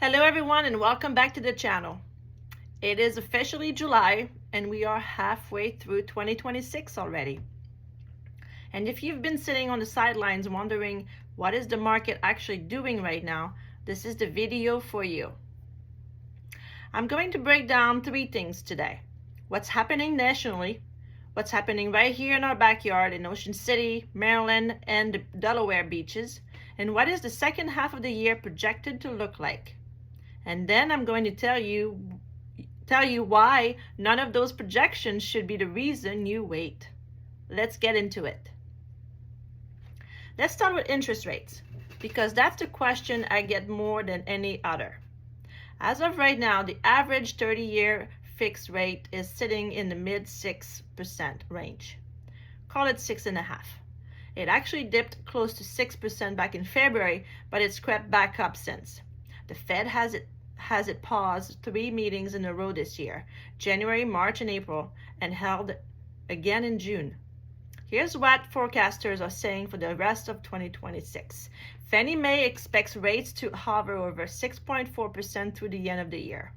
Hello everyone and welcome back to the channel. It is officially July and we are halfway through 2026 already. And if you've been sitting on the sidelines wondering what is the market actually doing right now, this is the video for you. I'm going to break down three things today. What's happening nationally, what's happening right here in our backyard in Ocean City, Maryland, and the Delaware beaches, and what is the second half of the year projected to look like. And then I'm going to tell you why none of those projections should be the reason you wait. Let's get into it. Let's start with interest rates, because that's the question I get more than any other. As of right now, the average 30-year fixed rate is sitting in the mid 6% range. Call it 6.5%. It actually dipped close to 6% back in February, but it's crept back up since. The Fed has it paused 3 meetings in a row this year, January, March, and April, and held again in June. Here's what forecasters are saying for the rest of 2026. Fannie Mae expects rates to hover over 6.4% through the end of the year.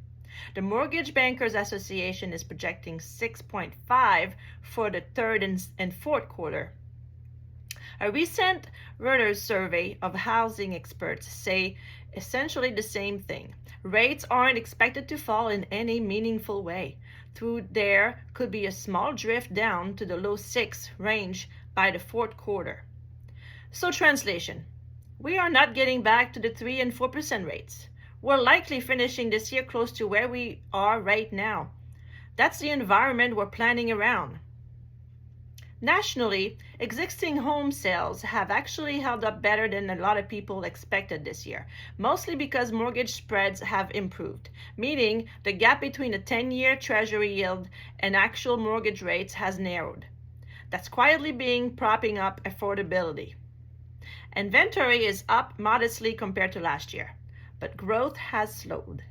The Mortgage Bankers Association is projecting 6.5% for the third and fourth quarter. A recent Reuters survey of housing experts say essentially the same thing. Rates aren't expected to fall in any meaningful way. There could be a small drift down to the low 6 range by the fourth quarter. So translation, we are not getting back to the 3 and 4% rates. We're likely finishing this year close to where we are right now. That's the environment we're planning around. Nationally, existing home sales have actually held up better than a lot of people expected this year, mostly because mortgage spreads have improved, meaning the gap between the 10-year Treasury yield and actual mortgage rates has narrowed. That's quietly propping up affordability. Inventory is up modestly compared to last year, but growth has slowed.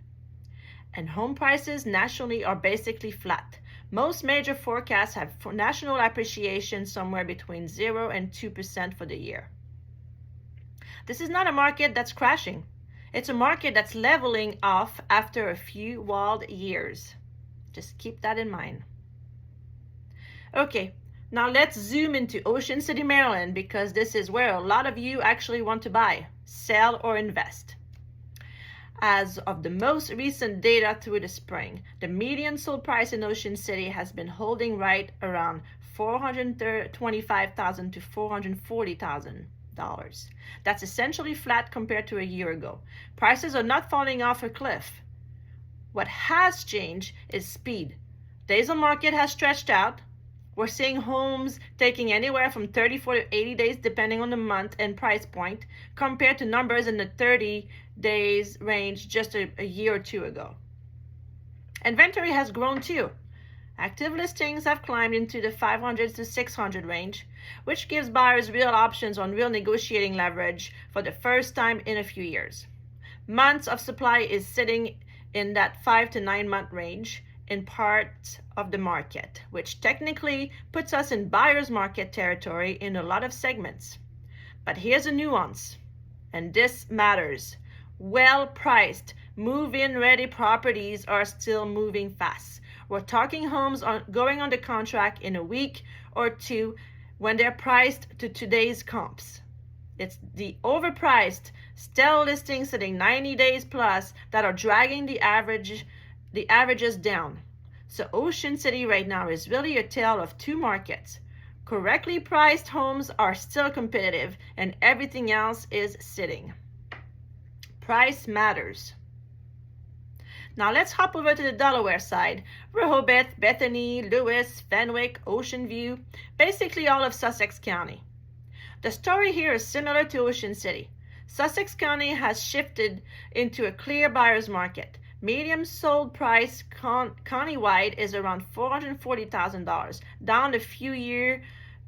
And home prices nationally are basically flat. Most major forecasts have national appreciation somewhere between 0 and 2% for the year. This is not a market that's crashing. It's a market that's leveling off after a few wild years. Just keep that in mind. Okay, now let's zoom into Ocean City, Maryland, because this is where a lot of you actually want to buy, sell, or invest. As of the most recent data through the spring, the median sold price in Ocean City has been holding right around $425,000 to $440,000. That's essentially flat compared to a year ago. Prices are not falling off a cliff. What has changed is speed. Days on market has stretched out. We're seeing homes taking anywhere from 34 to 80 days depending on the month and price point, compared to numbers in the 30 days range just a year or two ago. Inventory has grown too. Active listings have climbed into the 500 to 600 range, which gives buyers real options on real negotiating leverage for the first time in a few years. Months of supply is sitting in that 5 to 9 month range in parts of the market, which technically puts us in buyer's market territory in a lot of segments. But here's a nuance, and this matters. Well-priced, move-in ready properties are still moving fast. We're talking homes going under contract in a week or two when they're priced to today's comps. It's the overpriced, stale listings sitting 90 days plus that are dragging the averages down. So Ocean City right now is really a tale of two markets. Correctly priced homes are still competitive and everything else is sitting. Price matters. Now let's hop over to the Delaware side. Rehoboth, Bethany, Lewis, Fenwick, Ocean View, basically all of Sussex County. The story here is similar to Ocean City. Sussex County has shifted into a clear buyer's market. Median sold price countywide is around $440,000,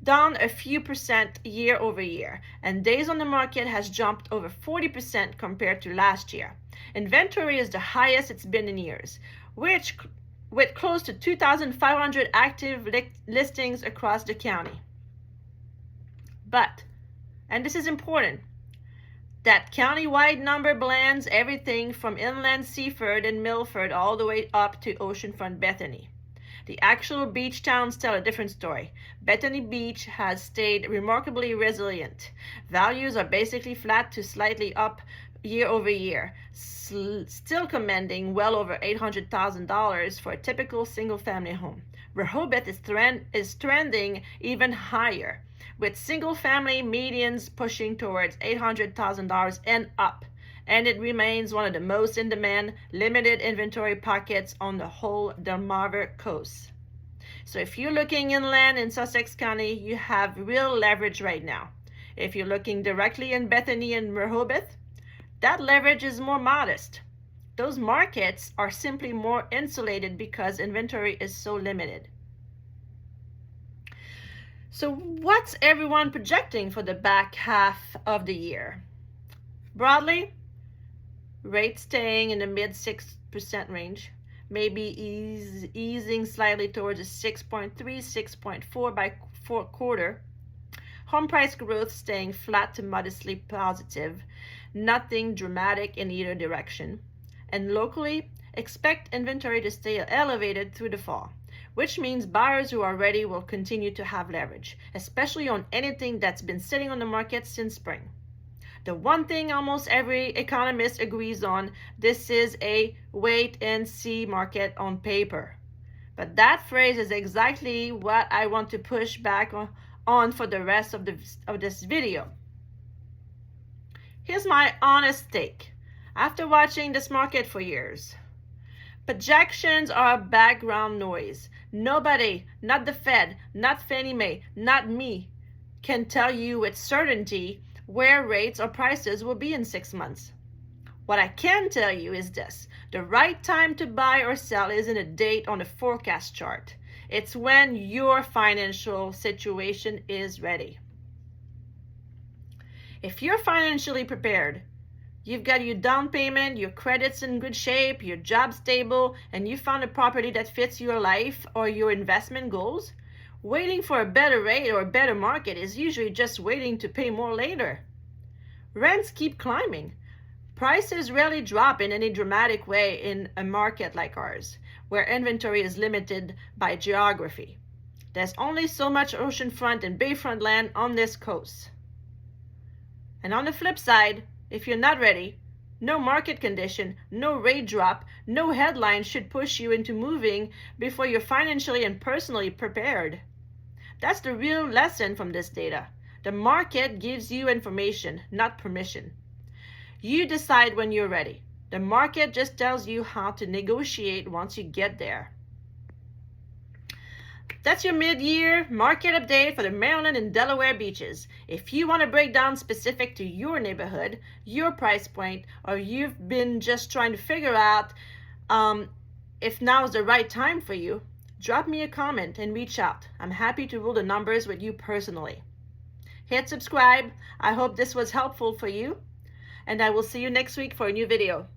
down a few percent year over year, and days on the market has jumped over 40% compared to last year. Inventory is the highest it's been in years, with close to 2,500 active listings across the county. But, and this is important, That county-wide number blends everything from inland Seaford and Milford all the way up to oceanfront Bethany. The actual beach towns tell a different story. Bethany Beach has stayed remarkably resilient. Values are basically flat to slightly up year over year, still commanding well over $800,000 for a typical single-family home. Rehoboth is trending even higher, with single-family medians pushing towards $800,000 and up, and it remains one of the most in-demand, limited inventory pockets on the whole Delmarva coast. So if you're looking inland in Sussex County, you have real leverage right now. If you're looking directly in Bethany and Rehoboth, that leverage is more modest. Those markets are simply more insulated because inventory is so limited. So what's everyone projecting for the back half of the year? Broadly, rates staying in the mid 6% range, maybe easing slightly towards a 6.3, 6.4 by fourth quarter. Home price growth staying flat to modestly positive, nothing dramatic in either direction. And locally, expect inventory to stay elevated through the fall, which means buyers who are ready will continue to have leverage, especially on anything that's been sitting on the market since spring. The one thing almost every economist agrees on, this is a wait and see market on paper. But that phrase is exactly what I want to push back on for the rest of this video. Here's my honest take. After watching this market for years, projections are background noise. Nobody, not the Fed, not Fannie Mae, not me, can tell you with certainty where rates or prices will be in 6 months. What I can tell you is this: the right time to buy or sell isn't a date on a forecast chart. It's when your financial situation is ready. If you're financially prepared, you've got your down payment, your credit's in good shape, your job stable, and you found a property that fits your life or your investment goals, waiting for a better rate or a better market is usually just waiting to pay more later. Rents keep climbing. Prices rarely drop in any dramatic way in a market like ours, where inventory is limited by geography. There's only so much oceanfront and bayfront land on this coast. And on the flip side, if you're not ready, no market condition, no rate drop, no headline should push you into moving before you're financially and personally prepared. That's the real lesson from this data. The market gives you information, not permission. You decide when you're ready. The market just tells you how to negotiate once you get there. That's your mid-year market update for the Maryland and Delaware beaches. If you want to break down specific to your neighborhood, your price point, or you've been just trying to figure out if now is the right time for you, drop me a comment and reach out. I'm happy to rule the numbers with you personally. Hit subscribe. I hope this was helpful for you, and I will see you next week for a new video.